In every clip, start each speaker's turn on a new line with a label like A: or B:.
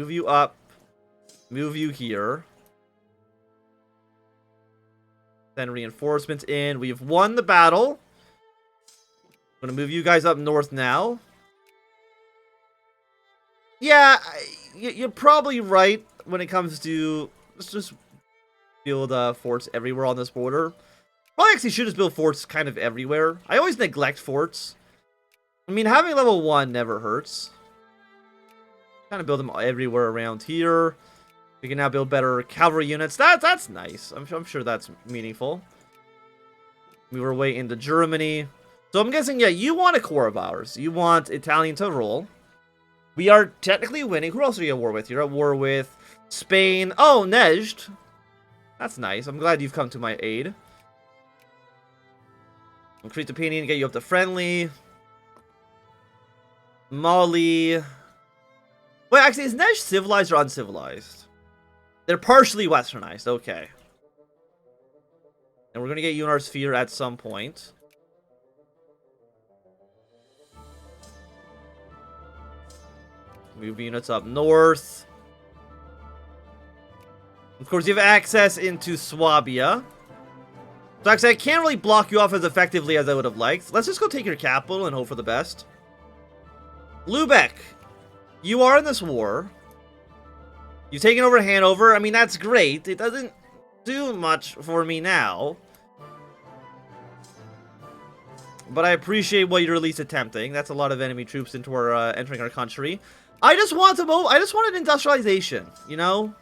A: Move you up. Move you here. Send reinforcements in. We've won the battle. I'm gonna move you guys up north now. Yeah, you're probably right when it comes to... Let's just build forts everywhere on this border. Probably actually should just build forts kind of everywhere. I always neglect forts. I mean, having level 1 never hurts. Kind of build them everywhere around here. We can now build better cavalry units. That's nice. I'm sure that's meaningful. Move our way into Germany. So I'm guessing, yeah, you want a core of ours. You want Italian to rule. We are technically winning. Who else are you at war with? You're at war with Spain. Oh, Nejd. That's nice. I'm glad you've come to my aid. Increase the opinion, get you up to friendly. Mali. Wait, actually, is Nejd civilized or uncivilized? They're partially westernized. Okay. And we're going to get you in our sphere at some point. Move units up north. Of course, you have access into Swabia. So actually, I can't really block you off as effectively as I would have liked. Let's just go take your capital and hope for the best. Lubeck, you are in this war. You've taken over Hanover. I mean, that's great. It doesn't do much for me now. But I appreciate what you're at least attempting. That's a lot of enemy troops into our entering our country. I just want to move. I just wanted industrialization, you know?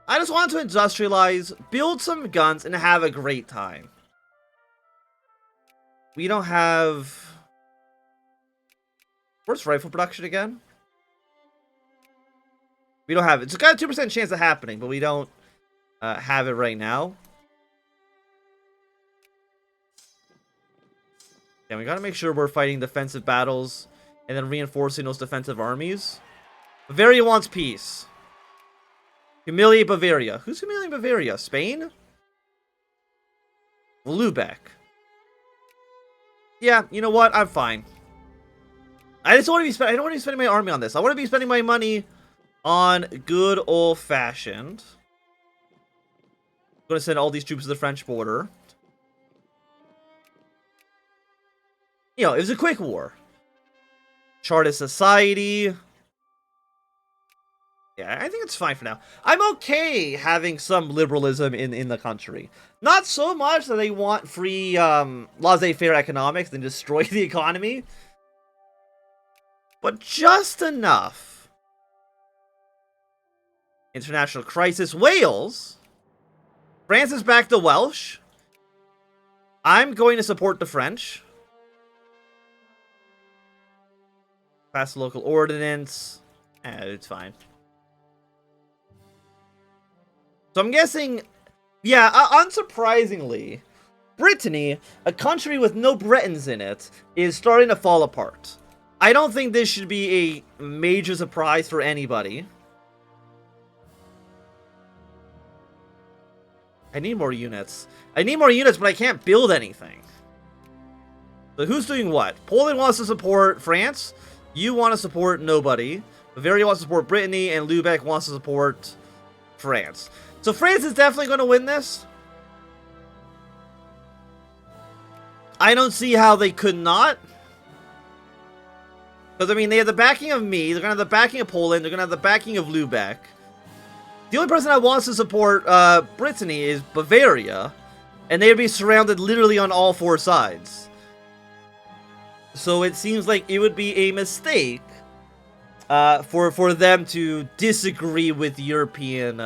A: I just wanted to industrialize, build some guns, and have a great time. We don't have... Where's rifle production again? We don't have it. It's got a 2% chance of happening, but we don't have it right now. Yeah, we gotta make sure we're fighting defensive battles and then reinforcing those defensive armies. Bavaria wants peace. Humiliate Bavaria. Who's humiliating Bavaria? Spain? Lubeck. Yeah, you know what? I'm fine. I just want to be spending. I don't want to be spending my army on this. I want to be spending my money on good old-fashioned. I'm going to send all these troops to the French border. You know, it was a quick war. Chartist society. Yeah, I think it's fine for now. I'm okay having some liberalism in the country. Not so much that they want free laissez-faire economics and destroy the economy. But just enough. International crisis. Wales. France is back to Welsh. I'm going to support the French. Pass the local ordinance. It's fine. So I'm guessing, yeah, unsurprisingly, Brittany, a country with no Bretons in it, is starting to fall apart. I don't think this should be a major surprise for anybody. I need more units. I need more units, but I can't build anything. So who's doing what? Poland wants to support France. You want to support nobody. Bavaria wants to support Brittany, and Lubeck wants to support France. So France is definitely going to win this. I don't see how they could not. Because, I mean, they have the backing of me. They're going to have the backing of Poland. They're going to have the backing of Lubeck. The only person that wants to support Brittany is Bavaria. And they would be surrounded literally on all four sides. So it seems like it would be a mistake for them to disagree with European...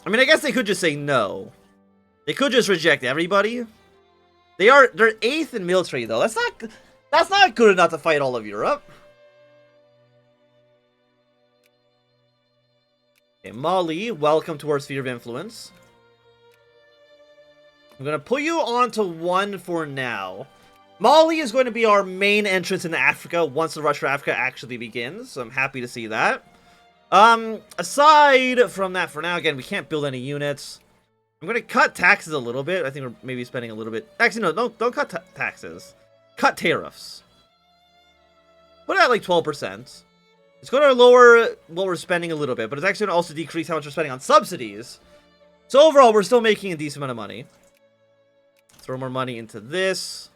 A: I mean, I guess they could just say no. They could just reject everybody. They're 8th in military, though. That's not good enough to fight all of Europe. Okay, Mali, welcome to our sphere of influence. I'm going to put you onto 1 for now. Mali is going to be our main entrance into Africa once the rush for Africa actually begins. So I'm happy to see that. Aside from that, for now, again, we can't build any units. I'm going to cut taxes a little bit. I think we're maybe spending a little bit. Actually, no, don't cut taxes. Cut tariffs. Put it at like 12%. It's going to lower what we're spending a little bit, but it's actually going to also decrease how much we're spending on subsidies. So overall, we're still making a decent amount of money. Throw more money into this.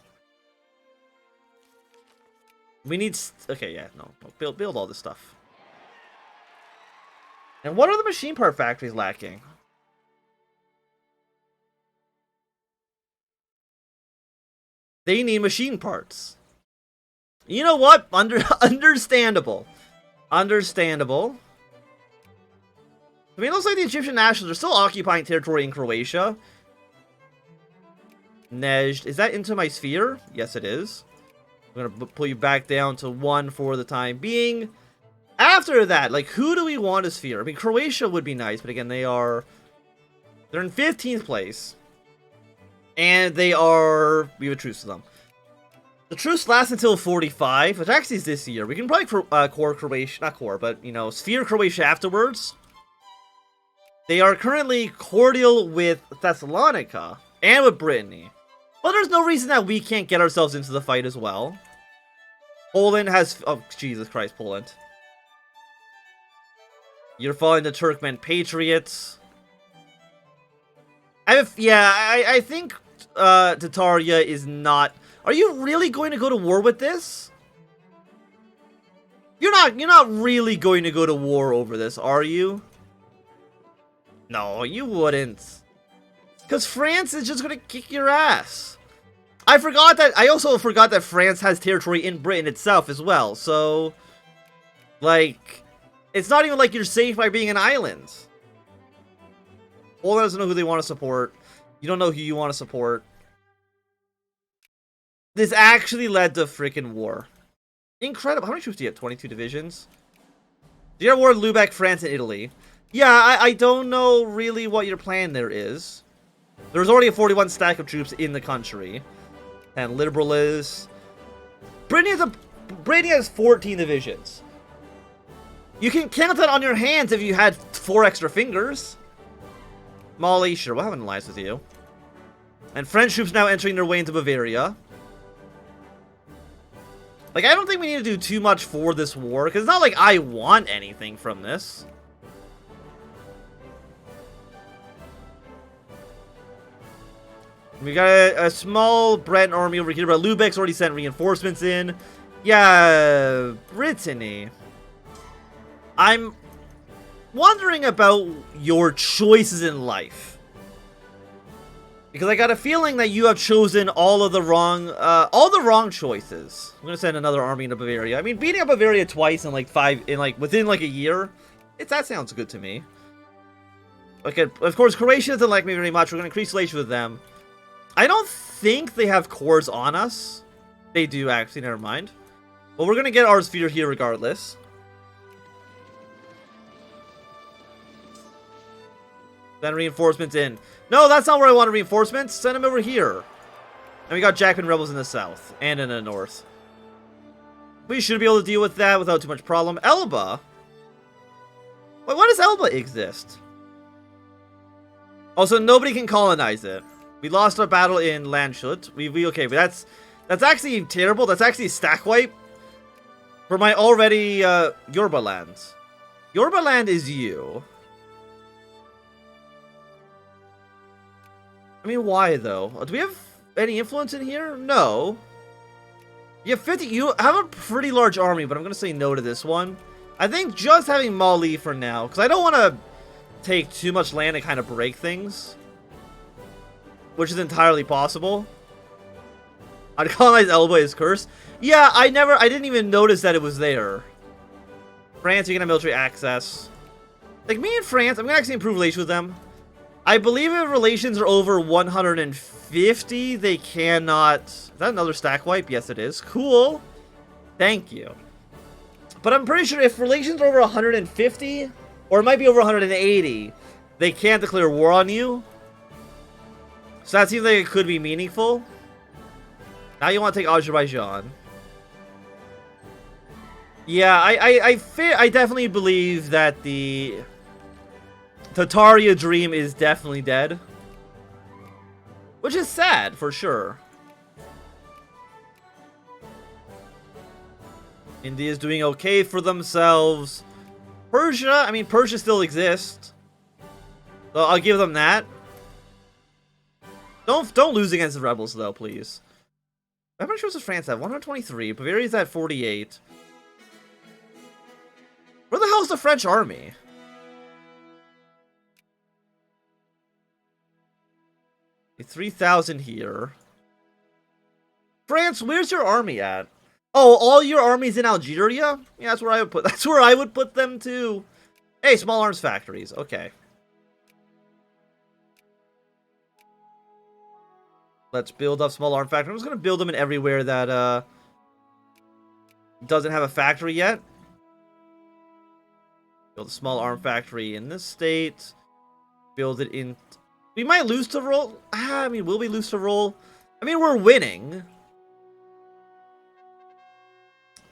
A: We need... Okay, yeah, no. Build all this stuff. And what are the machine part factories lacking? They need machine parts. You know what? Understandable. Understandable. I mean, it looks like the Egyptian nationals are still occupying territory in Croatia. Nejd. Is that into my sphere? Yes, it is. I'm going to pull you back down to 1 for the time being. After that, like, who do we want a sphere? I mean, Croatia would be nice, but again, they're in 15th place. And we have a truce to them. The truce lasts until 45, which actually is this year. We can probably core Croatia, not core, but, you know, sphere Croatia afterwards. They are currently cordial with Thessalonica and with Brittany. But there's no reason that we can't get ourselves into the fight as well. Poland has... Oh, Jesus Christ, Poland. You're following the Turkmen Patriots. I think Tataria is not... Are you really going to go to war with this? You're not really going to go to war over this, are you? No, you wouldn't. Because France is just going to kick your ass. I also forgot that France has territory in Britain itself as well. So, like, it's not even like you're safe by being an island. Poland doesn't know who they want to support. You don't know who you want to support. This actually led to freaking war. Incredible. How many troops do you have? 22 divisions? Do you have war with Lubeck, France, and Italy? Yeah, I don't know really what your plan there is. There's already a 41 stack of troops in the country. And liberal is... Brittany has 14 divisions. You can count that on your hands if you had 4 extra fingers. Mali, sure, we'll have an alliance with you. And French troops now entering their way into Bavaria. Like, I don't think we need to do too much for this war, because it's not like I want anything from this. We got a small Breton army over here, but Lubeck's already sent reinforcements in. Yeah, Brittany. I'm wondering about your choices in life. Because I got a feeling that you have chosen all the wrong choices. I'm gonna send another army into Bavaria. I mean, beating up Bavaria twice in within like a year, that sounds good to me. Okay, of course, Croatia doesn't like me very much. We're gonna increase relations with them. I don't think they have cores on us. They do, actually, never mind. Well, we're gonna get our sphere here regardless. Then reinforcements in. No, that's not where I want reinforcements. Send them over here. And we got Jackman rebels in the south and in the north. We should be able to deal with that without too much problem. Elba? Wait, why does Elba exist? Also, nobody can colonize it. We lost our battle in Landshut. Okay, but that's actually terrible. That's actually a stack wipe for my already Yorba lands. Yorba land is you. I mean, why though? Do we have any influence in here? No. You have 50. You have a pretty large army, but I'm gonna say no to this one. I think just having Mali for now, because I don't want to take too much land and kind of break things, which is entirely possible. I'd colonize Elba is cursed. Yeah, I didn't even notice that it was there. France, you can have military access. Like me and France, I'm gonna actually improve relations with them. I believe if relations are over 150, they cannot... Is that another stack wipe? Yes, it is. Cool. Thank you. But I'm pretty sure if relations are over 150, or it might be over 180, they can't declare war on you. So that seems like it could be meaningful. Now you want to take Azerbaijan. Yeah, I definitely believe that the Tataria dream is definitely dead. Which is sad, for sure. India's doing okay for themselves. Persia, I mean, Persia still exists. So I'll give them that. Don't lose against the rebels, though, please. How many troops does France have? 123. Bavaria's at 48. Where the hell's the French army? Okay, 3,000 here. France, where's your army at? Oh, all your armies in Algeria? Yeah, that's where I would put. That's where I would put them too. Hey, small arms factories. Okay. Let's build up small arms factories. I'm just gonna build them in everywhere that doesn't have a factory yet. Build a small arm factory in this state. Build it in. We might lose to roll. I mean, will we lose to roll? I mean, we're winning.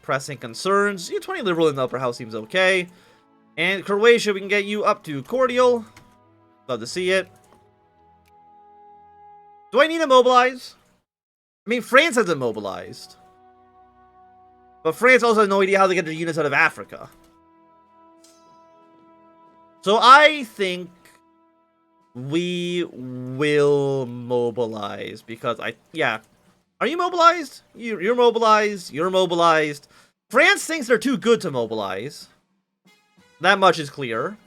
A: Pressing concerns. Yeah, 20 liberal in the upper house seems okay. And Croatia, we can get you up to cordial. Love to see it. Do I need to mobilize? I mean, France hasn't mobilized. But France also has no idea how to get their units out of Africa. So I think we will mobilize because yeah. Are you mobilized? You're mobilized. You're mobilized. France thinks they're too good to mobilize. That much is clear.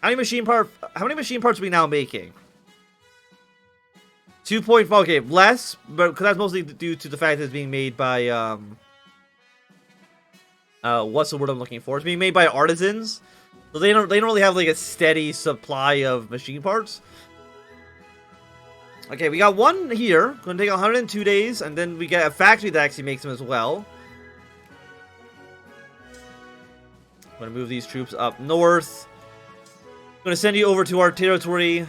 A: How many machine parts are we now making? 2.5. Okay, less, but because that's mostly due to the fact that it's being made by what's the word I'm looking for? It's being made by artisans. So they don't really have like a steady supply of machine parts. Okay, we got one here. Gonna take 102 days, and then we get a factory that actually makes them as well. I'm gonna move these troops up north. I'm gonna send you over to our territory.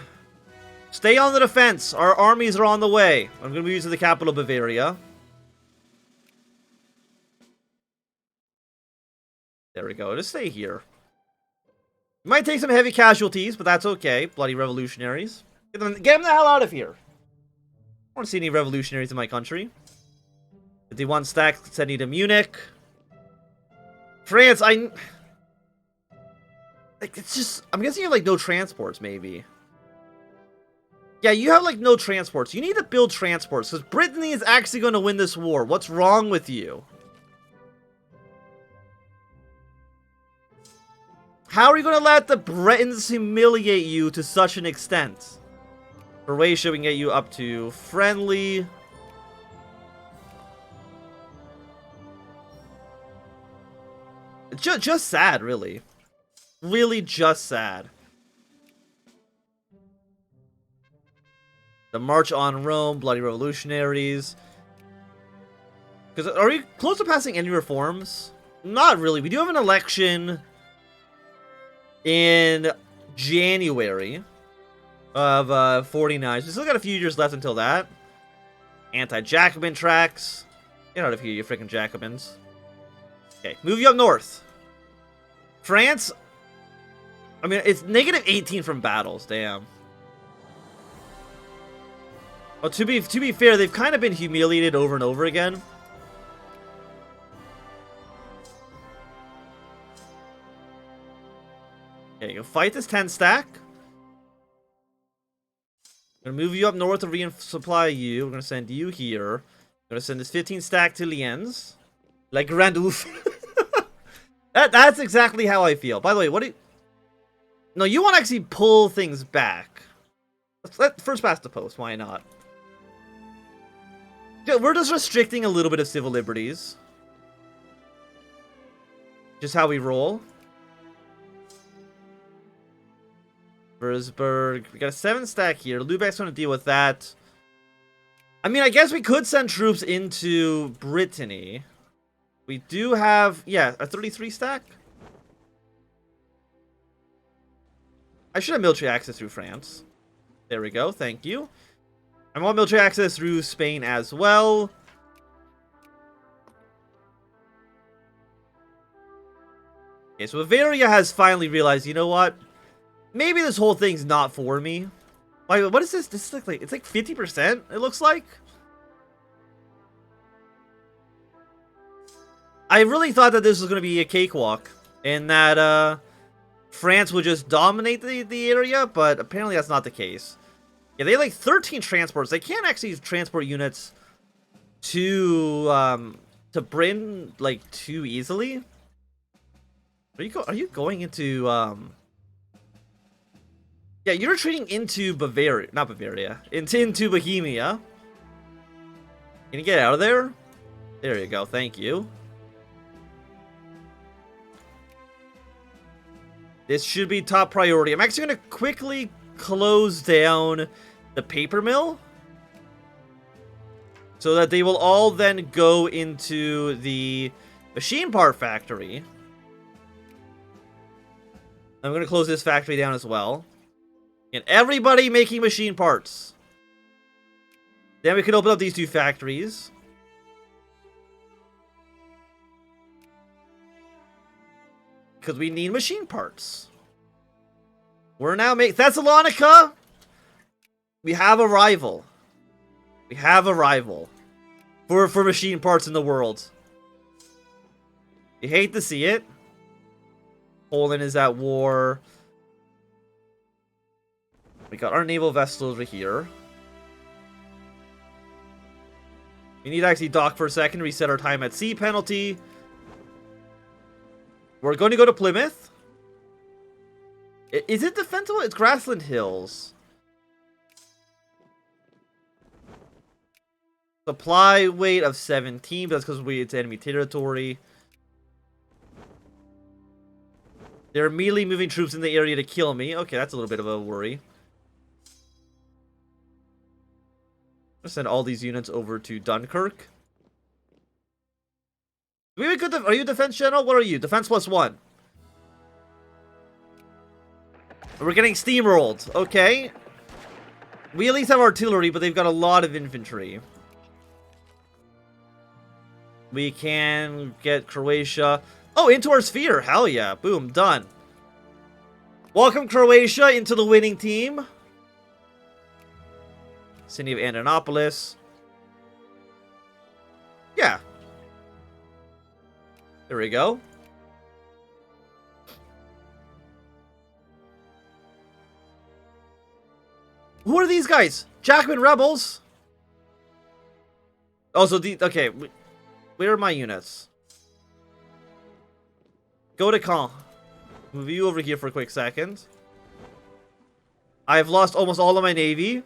A: Stay on the defense. Our armies are on the way. I'm gonna move you to the capital, Bavaria. There we go. Just stay here. You might take some heavy casualties, but that's okay. Bloody revolutionaries. Get them the hell out of here. I don't see any revolutionaries in my country. 51 stacks, send you to Munich. France, like, it's just, I'm guessing you have, like, no transports, maybe. Yeah, you have, like, no transports. You need to build transports, because Brittany is actually going to win this war. What's wrong with you? How are you going to let the Bretons humiliate you to such an extent? Croatia, we can get you up to friendly. Just sad, really. Really just sad. The March on Rome, bloody revolutionaries. Because are we close to passing any reforms? Not really. We do have an election in January of 49. So we still got a few years left until that. Anti-Jacobin tracks. Get out of here, you freaking Jacobins. Okay, move you up north. France. I mean, it's negative 18 from battles. Damn. Well, to be fair, they've kind of been humiliated over and over again. Okay, you fight this 10 stack. I'm gonna move you up north to resupply you. We're gonna send you here. I'm gonna send this 15 stack to Lienz. Like Grand Oof. That's exactly how I feel. By the way, what do you... No, you want to actually pull things back. Let first past the post, why not? Yeah, we're just restricting a little bit of civil liberties. Just how we roll. Würzburg. We got a 7 stack here. Lübeck's going to deal with that. I mean, I guess we could send troops into Brittany. We do have, yeah, a 33 stack. I should have military access through France. There we go. Thank you. I want military access through Spain as well. Okay, so Bavaria has finally realized, you know what? Maybe this whole thing's not for me. Like, what is this? This is like, it's like 50%, it looks like. I really thought that this was going to be a cakewalk, and that France would just dominate the area, but apparently that's not the case. Yeah, they have like 13 transports. They can't actually transport units to Britain like too easily. Are you going into Yeah, you're retreating into Bavaria, not Bavaria, into Bohemia. Can you get out of there? There you go, thank you. This should be top priority. I'm actually going to quickly close down the paper mill, so that they will all then go into the machine part factory. I'm going to close this factory down as well. And everybody making machine parts. Then we can open up these two factories. Because we need machine parts. We're now making... Thessalonica! We have a rival. We have a rival. For machine parts in the world. You hate to see it. Poland is at war. We got our naval vessel over here. We need to actually dock for a second, reset our time at sea penalty. We're going to go to Plymouth. Is it defensible? It's Grassland Hills. Supply weight of 17, but that's because it's enemy territory. They're immediately moving troops in the area to kill me. Okay, that's a little bit of a worry. Let's send all these units over to Dunkirk. Are you a defense general? What are you? Defense +1. We're getting steamrolled. Okay. We at least have artillery, but they've got a lot of infantry. We can get Croatia. Oh, into our sphere. Hell yeah. Boom. Done. Welcome, Croatia, into the winning team. City of Anthnwam. Yeah. There we go. Who are these guys? Jackman rebels? Oh, so okay. Where are my units? Go to Caen. Move you over here for a quick second. I've lost almost all of my navy.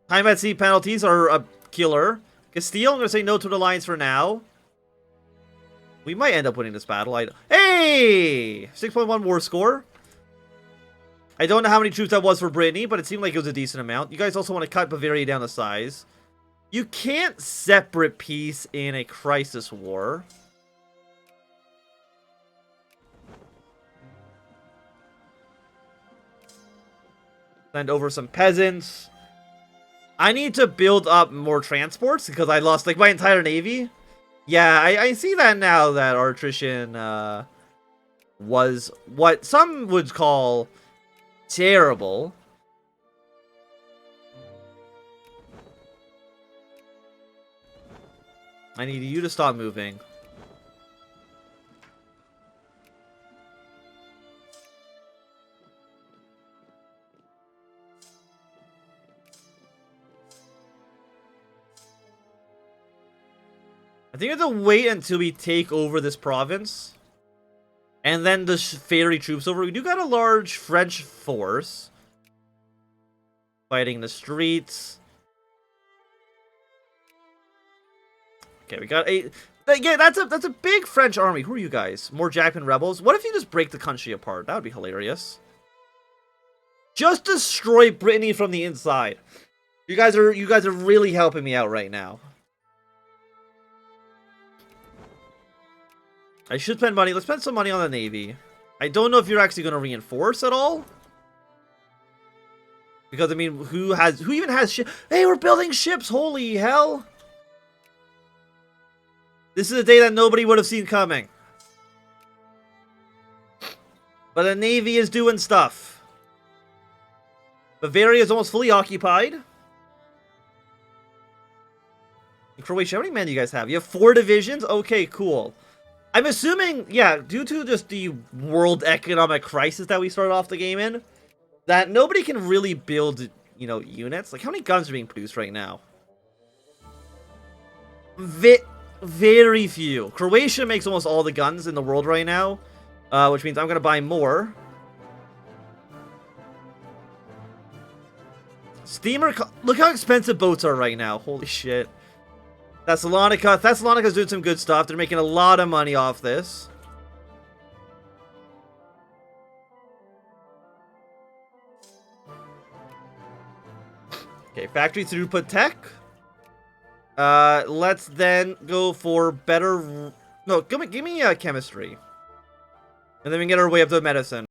A: Time at sea penalties are a killer. Castile, I'm going to say no to the alliance for now. We might end up winning this battle. Hey! 6.1 war score. I don't know how many troops that was for Brittany, but it seemed like it was a decent amount. You guys also want to cut Bavaria down to size. You can't separate peace in a crisis war. Send over some peasants. I need to build up more transports because I lost like my entire navy. Yeah, I see that now that our attrition was what some would call terrible. I need you to stop moving. I think we have to wait until we take over this province. And then the ferry troops over. We do got a large French force. Fighting the streets. Okay, we got a... Yeah, that's a big French army. Who are you guys? More Jackman rebels? What if you just break the country apart? That would be hilarious. Just destroy Brittany from the inside. You guys are really helping me out right now. I should spend money. Let's spend some money on the Navy. I don't know if you're actually going to reinforce at all. Because, I mean, who even has ships? Hey, we're building ships! Holy hell! This is a day that nobody would have seen coming. But the Navy is doing stuff. Bavaria is almost fully occupied. In Croatia, how many men do you guys have? You have 4 divisions? Okay, cool. I'm assuming, yeah, due to just the world economic crisis that we started off the game in, that nobody can really build, you know, units. Like, how many guns are being produced right now? Very few. Croatia makes almost all the guns in the world right now, which means I'm going to buy more. Steamer, look how expensive boats are right now. Holy shit. Thessalonica's doing some good stuff. They're making a lot of money off this. Okay, factory throughput tech. Let's then go for better... No, give me chemistry. And then we can get our way up to medicine.